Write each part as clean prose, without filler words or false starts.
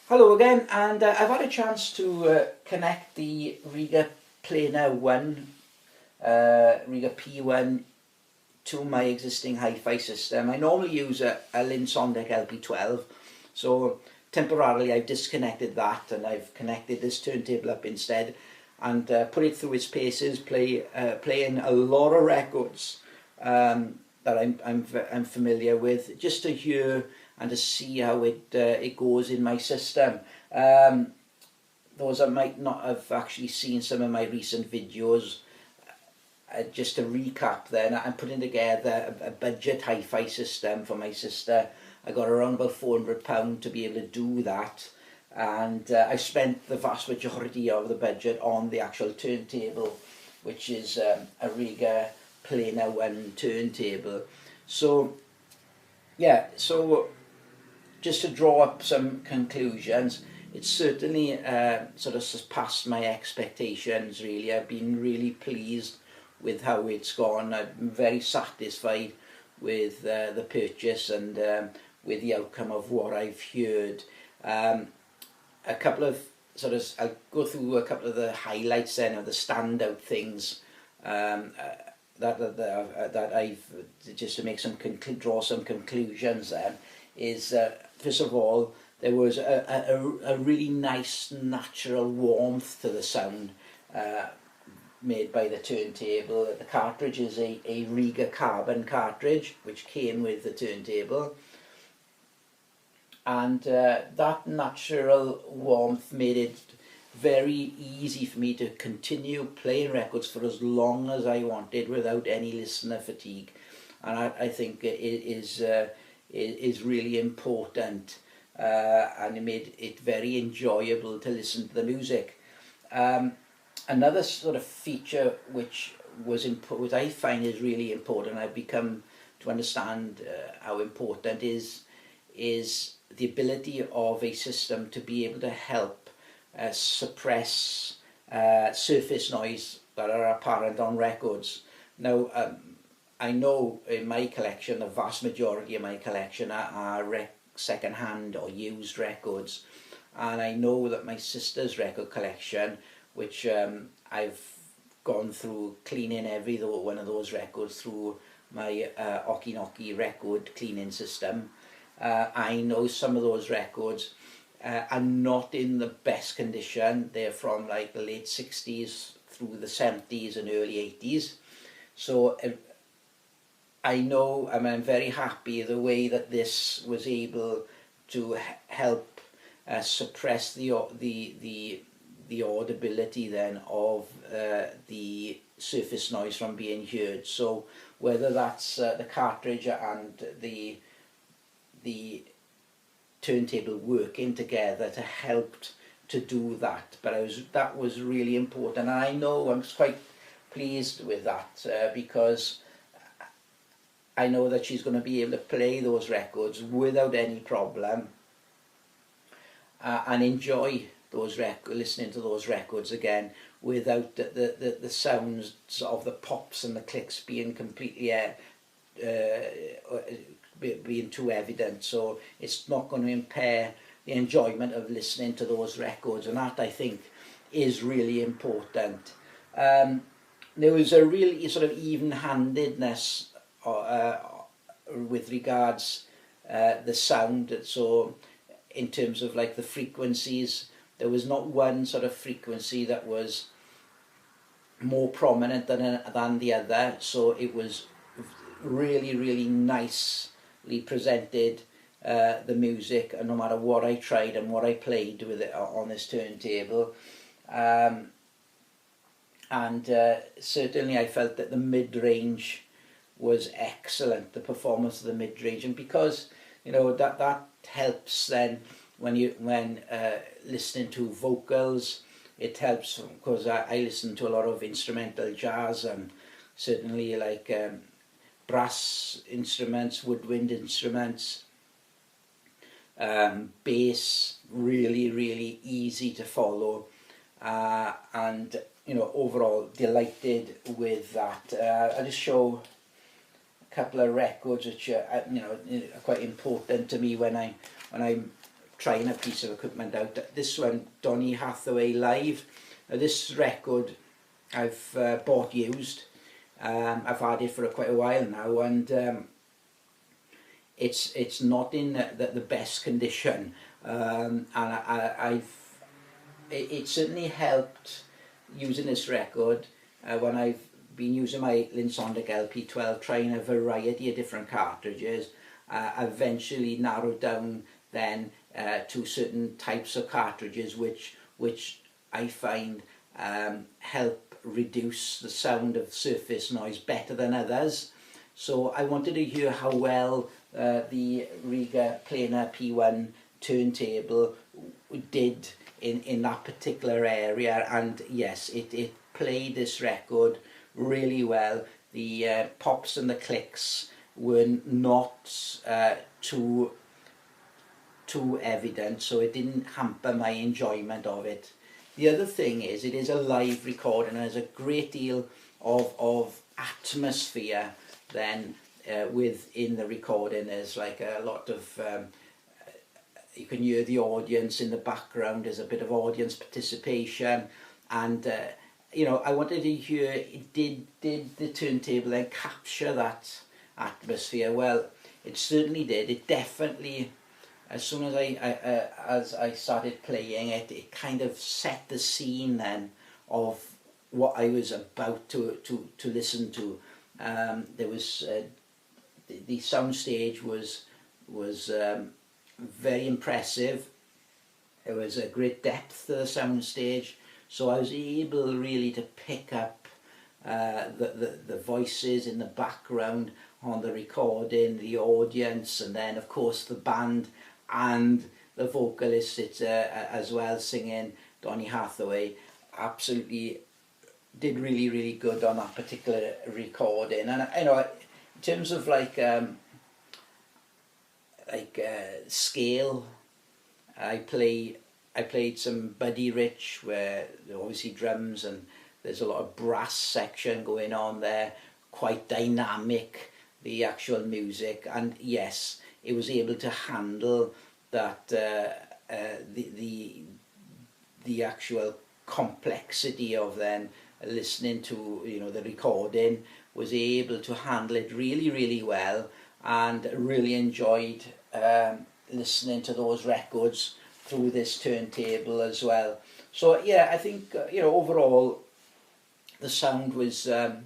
Hello again, and I've had a chance to connect the Rega Planar 1, Rega P1 to my existing HiFi system. I normally use a Linsonic LP12, so temporarily I've disconnected that and I've connected this turntable up instead and put it through its paces, playing a lot of records that I'm familiar with, just to hear and to see how it goes in my system. Those that might not have actually seen some of my recent videos, just to recap then, I'm putting together a budget hi-fi system for my sister. I got around about £400 to be able to do that, and I spent the vast majority of the budget on the actual turntable, which is a Rega Planar 1 turntable. So yeah, so just to draw up some conclusions, it's certainly sort of surpassed my expectations really. I've been really pleased with how it's gone. I'm very satisfied with the purchase and with the outcome of what I've heard. A couple of I'll go through a couple of the highlights then, of the standout things that I've, just to make draw some conclusions then, is first of all, there was a really nice natural warmth to the sound made by the turntable. The cartridge is a Rega carbon cartridge which came with the turntable, and that natural warmth made it very easy for me to continue playing records for as long as I wanted without any listener fatigue, and I think it is really important, and it made it very enjoyable to listen to the music. Another sort of feature which I find is really important, I've become to understand how important is the ability of a system to be able to help suppress surface noise that are apparent on records. Now, I know in my collection, the vast majority of my collection are second-hand or used records, and I know that my sister's record collection, which I've gone through cleaning every one of those records through my Okinoki record cleaning system, I know some of those records are not in the best condition. They're from like the late 60s through the 70s and early 80s. So I'm very happy the way that this was able to help suppress the audibility then of the surface noise from being heard. So whether that's the cartridge and the turntable working together to help to do that, but that was really important, and I know I'm quite pleased with that because I know that she's going to be able to play those records without any problem and enjoy listening to those records again without the sounds of the pops and the clicks being completely being too evident. So it's not going to impair the enjoyment of listening to those records, and that I think is really important. There was a really sort of even-handedness with regards the sound. So in terms of like the frequencies, there was not one sort of frequency that was more prominent than the other. So it was really, really nicely presented, the music, and no matter what I tried and what I played with it on this turntable. Certainly I felt that the mid-range was excellent, the performance of the mid-range, and because that helps then when listening to vocals. It helps because I listen to a lot of instrumental jazz, and certainly like brass instruments, woodwind instruments, bass, really easy to follow, and overall delighted with that. I'll just show a couple of records which are quite important to me when I'm trying a piece of equipment out. This one, Donny Hathaway Live. Now this record I've bought used. I've had it for quite a while now, and it's not in the best condition, and it certainly helped using this record when I've been using my Linsonic LP12, trying a variety of different cartridges. I eventually narrowed down then to certain types of cartridges which I find help reduce the sound of surface noise better than others. So I wanted to hear how well the Rega Planar P1 turntable did in that particular area, and yes, it played this record really well. The pops and the clicks were not too evident, so it didn't hamper my enjoyment of it. The other thing is, it is a live recording, and there's a great deal of atmosphere then within the recording. There's like a lot of you can hear the audience in the background. There's a bit of audience participation, and you know, I wanted to hear, did the turntable then capture that atmosphere? Well, it certainly did. It definitely, as soon as I started playing it, it kind of set the scene then of what I was about to listen to. There was the sound stage was very impressive. There was a great depth to the sound stage, so I was able really to pick up the voices in the background on the recording, the audience, and then of course the band and the vocalist as well singing. Donny Hathaway absolutely did really good on that particular recording. And you know, in terms of like scale, I played some Buddy Rich, where there are obviously drums and there's a lot of brass section going on there, quite dynamic, the actual music, and yes, it was able to handle that the actual complexity of then listening to, you know, the recording, was able to handle it really well, and really enjoyed listening to those records through this turntable as well. So yeah, I think you know, overall the sound was there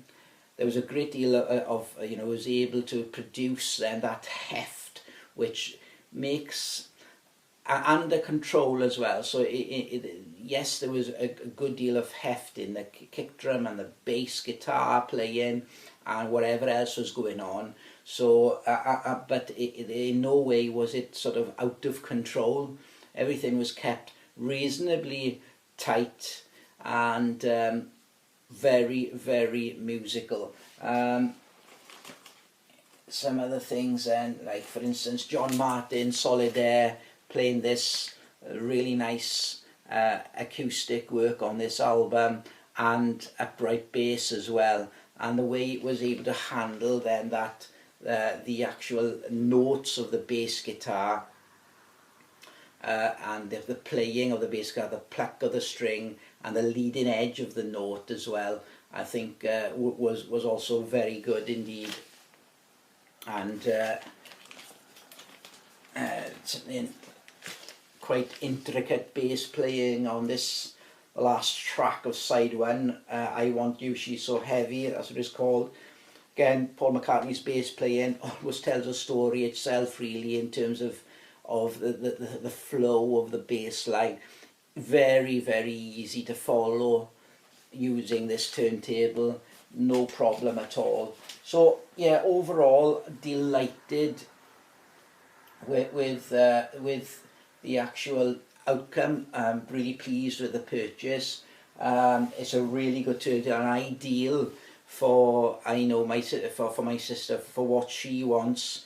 was a great deal of you know, was able to produce then that heft which makes, and the control as well. So yes, there was a good deal of heft in the kick drum and the bass guitar playing and whatever else was going on. So but in no way was it sort of out of control. Everything was kept reasonably tight and very musical. Some other things then, like for instance John Martin Solidaire playing this really nice acoustic work on this album, and upright bass as well, and the way it was able to handle then that the actual notes of the bass guitar and the playing of the bass guitar, the pluck of the string and the leading edge of the note as well, I think was also very good indeed. And something quite intricate bass playing on this last track of side one, I Want You, She's So Heavy, that's what it's called. Again, Paul McCartney's bass playing almost tells a story itself really, in terms of the flow of the bass line. Very easy to follow using this turntable, no problem at all. So yeah, overall delighted with the actual outcome. I'm really pleased with the purchase. It's a really good turntable, and ideal for, I know, for my sister, for what she wants.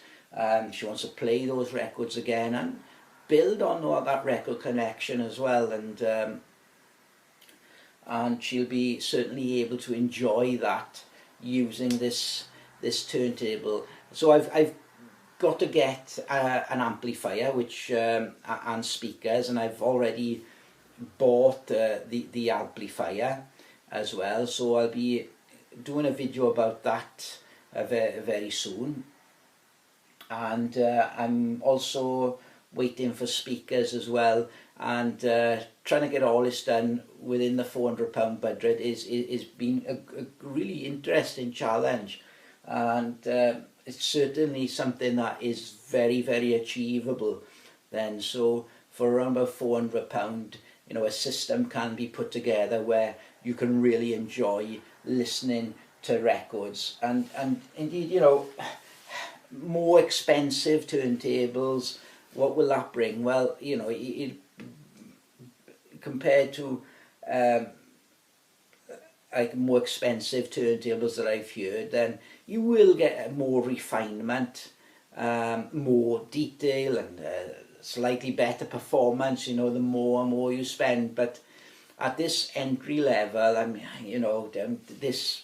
She wants to play those records again and build on that record connection as well, and she'll be certainly able to enjoy that using this turntable. So I've got to get an amplifier which and speakers, and I've already bought the amplifier as well, so I'll be doing a video about that very soon. And I'm also waiting for speakers as well, and trying to get all this done within the £400 budget is been a really interesting challenge, and it's certainly something that is very achievable then. So for around about £400, you know, a system can be put together where you can really enjoy listening to records. And indeed, you know, more expensive turntables, what will that bring? Well, you know, compared to like more expensive turntables that I've heard, then you will get more refinement, more detail, and slightly better performance, you know, the more and more you spend. But at this entry level, I mean, you know, this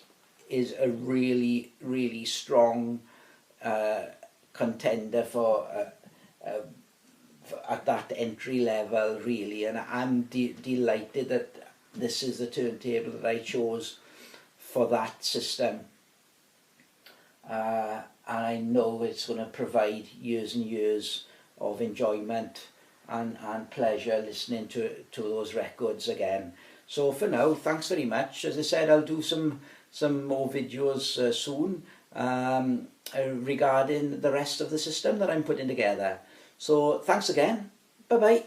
is a really strong contender for at that entry level, really. And I'm delighted that this is the turntable that I chose for that system, and I know it's going to provide years and years of enjoyment and pleasure listening to those records again. So for now, thanks very much. As I said, I'll do some more videos soon regarding the rest of the system that I'm putting together. So thanks again. Bye bye.